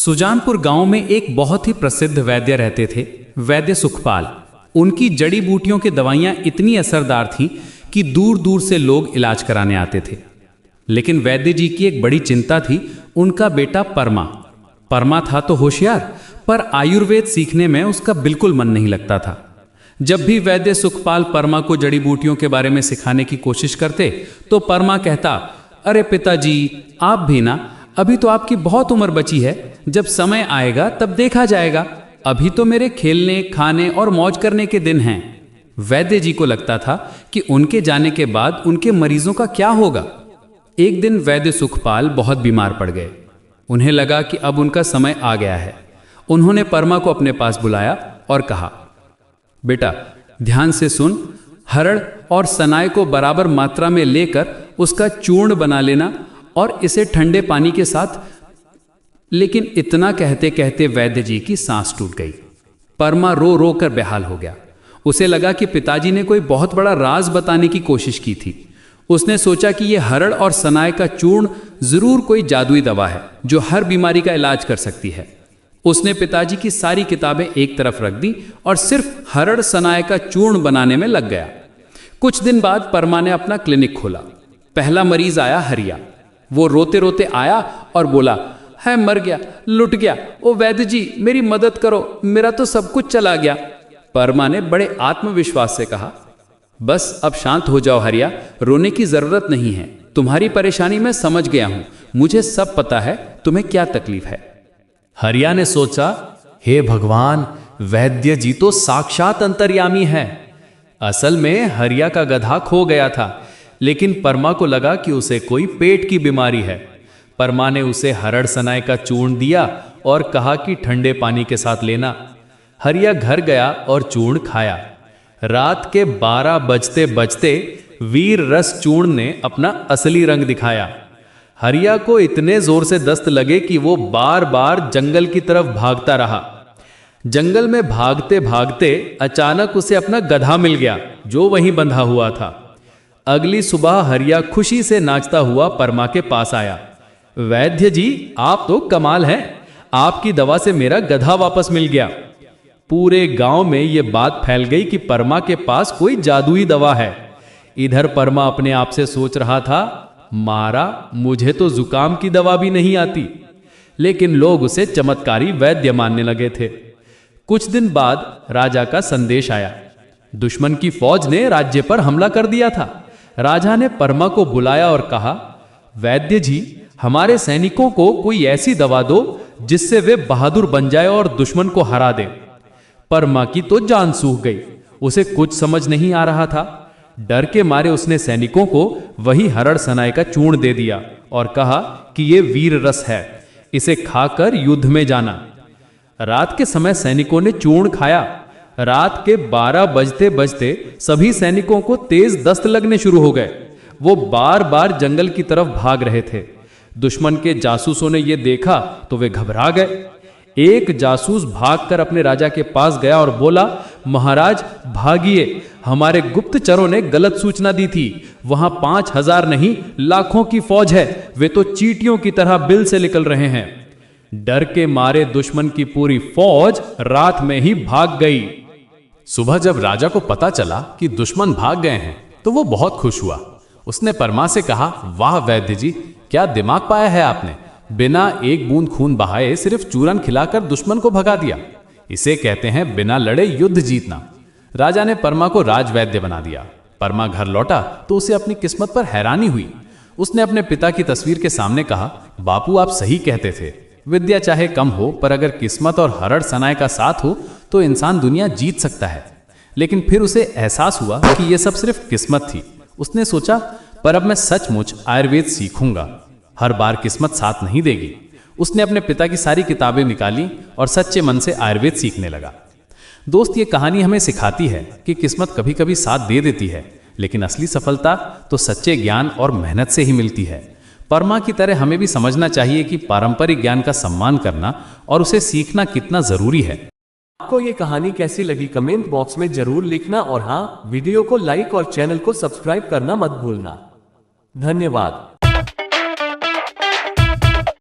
सुजानपुर गांव में एक बहुत ही प्रसिद्ध वैद्य रहते थे, वैद्य सुखपाल। उनकी जड़ी बूटियों की दवाइयां इतनी असरदार थीं कि दूर दूर से लोग इलाज कराने आते थे। लेकिन वैद्य जी की एक बड़ी चिंता थी, उनका बेटा परमा। परमा था तो होशियार, पर आयुर्वेद सीखने में उसका बिल्कुल मन नहीं लगता था। जब भी वैद्य सुखपाल परमा को जड़ी बूटियों के बारे में सिखाने की कोशिश करते तो परमा कहता, अरे पिताजी, आप भी ना, अभी तो आपकी बहुत उम्र बची है, जब समय आएगा तब देखा जाएगा। अभी तो मेरे खेलने, खाने और मौज करने के दिन हैं। वैद्य जी को लगता था कि उनके जाने के बाद उनके मरीजों का क्या होगा। एक दिन वैद्य सुखपाल बहुत बीमार पड़ गए। उन्हें लगा कि अब उनका समय आ गया है। उन्होंने परमा को अपने पास बुलाया और कहा, बेटा ध्यान से सुन, हरड़ और सनाई को बराबर मात्रा में लेकर उसका चूर्ण बना लेना और इसे ठंडे पानी के साथ। लेकिन इतना कहते कहते वैद्य जी की सांस टूट गई। परमा रो रो कर बेहाल हो गया। उसे लगा कि पिताजी ने कोई बहुत बड़ा राज बताने की कोशिश की थी। उसने सोचा कि यह हरड़ और सनाई का चूर्ण जरूर कोई जादुई दवा है जो हर बीमारी का इलाज कर सकती है। उसने पिताजी की सारी किताबें एक तरफ रख दी और सिर्फ हरड़ सनाई का चूर्ण बनाने में लग गया। कुछ दिन बाद परमा ने अपना क्लिनिक खोला। पहला मरीज आया हरिया। वो रोते रोते आया और बोला, है मर गया, लुट गया। ओ वैद्य जी, मेरी मदद करो, मेरा तो सब कुछ चला गया। परमा ने बड़े आत्मविश्वास से कहा, बस अब शांत हो जाओ हरिया, रोने की जरूरत नहीं है। तुम्हारी परेशानी मैं समझ गया हूं, मुझे सब पता है तुम्हें क्या तकलीफ है। हरिया ने सोचा, हे भगवान, वैद्य जी तो साक्षात अंतर्यामी है। असल में हरिया का गधा खो गया था, लेकिन परमा को लगा कि उसे कोई पेट की बीमारी है। परमा ने उसे हरड़ सनाई का चूर्ण दिया और कहा कि ठंडे पानी के साथ लेना। हरिया घर गया और चूर्ण खाया। रात के 12 बजते बजते वीर रस चूर्ण ने अपना असली रंग दिखाया। हरिया को इतने जोर से दस्त लगे कि वो बार बार जंगल की तरफ भागता रहा। जंगल में भागते भागते अचानक उसे अपना गधा मिल गया जो वहीं बंधा हुआ था। अगली सुबह हरिया खुशी से नाचता हुआ परमा के पास आया। वैद्य जी, आप तो कमाल हैं, आपकी दवा से मेरा गधा वापस मिल गया। पूरे गांव में यह बात फैल गई कि परमा के पास कोई जादुई दवा है। इधर परमा अपने आप से सोच रहा था, मारा, मुझे तो जुकाम की दवा भी नहीं आती। लेकिन लोग उसे चमत्कारी वैद्य मानने लगे थे। कुछ दिन बाद राजा का संदेश आया। दुश्मन की फौज ने राज्य पर हमला कर दिया था। राजा ने परमा को बुलाया और कहा, वैद्य जी, हमारे सैनिकों को कोई ऐसी दवा दो जिससे वे बहादुर बन जाए और दुश्मन को हरा दे। परमा की तो जान सूख गई। उसे कुछ समझ नहीं आ रहा था। डर के मारे उसने सैनिकों को वही हरड़ सनाई का चूर्ण दे दिया और कहा कि यह वीर रस है, इसे खाकर युद्ध में जाना। रात के समय सैनिकों ने चूर्ण खाया। रात के 12 बजते बजते सभी सैनिकों को तेज दस्त लगने शुरू हो गए। वो बार बार जंगल की तरफ भाग रहे थे। दुश्मन के जासूसों ने यह देखा तो वे घबरा गए। एक जासूस भागकर अपने राजा के पास गया और बोला, महाराज भागिए, हमारे गुप्तचरों ने गलत सूचना दी थी। वहां 5000 नहीं, लाखों की फौज है। वे तो चींटियों की तरह बिल से निकल रहे हैं। डर के मारे दुश्मन की पूरी फौज रात में ही भाग गई। सुबह जब राजा को पता चला कि दुश्मन भाग गए हैं तो वो बहुत खुश हुआ। उसने परमा से कहा, वाह वैद्य जी, क्या दिमाग पाया है आपने। बिना एक बूंद खून बहाए सिर्फ चूरन खिलाकर दुश्मन को भगा दिया। इसे कहते हैं बिना लड़े युद्ध जीतना। राजा ने परमा को राजवैद्य बना दिया। परमा घर लौटा तो उसे अपनी किस्मत पर हैरानी हुई। उसने अपने पिता की तस्वीर के सामने कहा, बापू आप सही कहते थे, विद्या चाहे कम हो पर अगर किस्मत और हरड़ सनाई का साथ हो तो इंसान दुनिया जीत सकता है। लेकिन फिर उसे एहसास हुआ कि यह सब सिर्फ किस्मत थी। उसने सोचा, पर अब मैं सचमुच आयुर्वेद सीखूंगा। हर बार किस्मत साथ नहीं देगी। उसने अपने पिता की सारी किताबें निकाली और सच्चे मन से आयुर्वेद सीखने लगा। दोस्त, ये कहानी हमें सिखाती है कि किस्मत कभी कभी साथ दे देती है, लेकिन असली सफलता तो सच्चे ज्ञान और मेहनत से ही मिलती है। परमा की तरह हमें भी समझना चाहिए कि पारंपरिक ज्ञान का सम्मान करना और उसे सीखना कितना जरूरी है। आपको ये कहानी कैसी लगी कमेंट बॉक्स में जरूर लिखना और हाँ, वीडियो को लाइक और चैनल को सब्सक्राइब करना मत भूलना। धन्यवाद।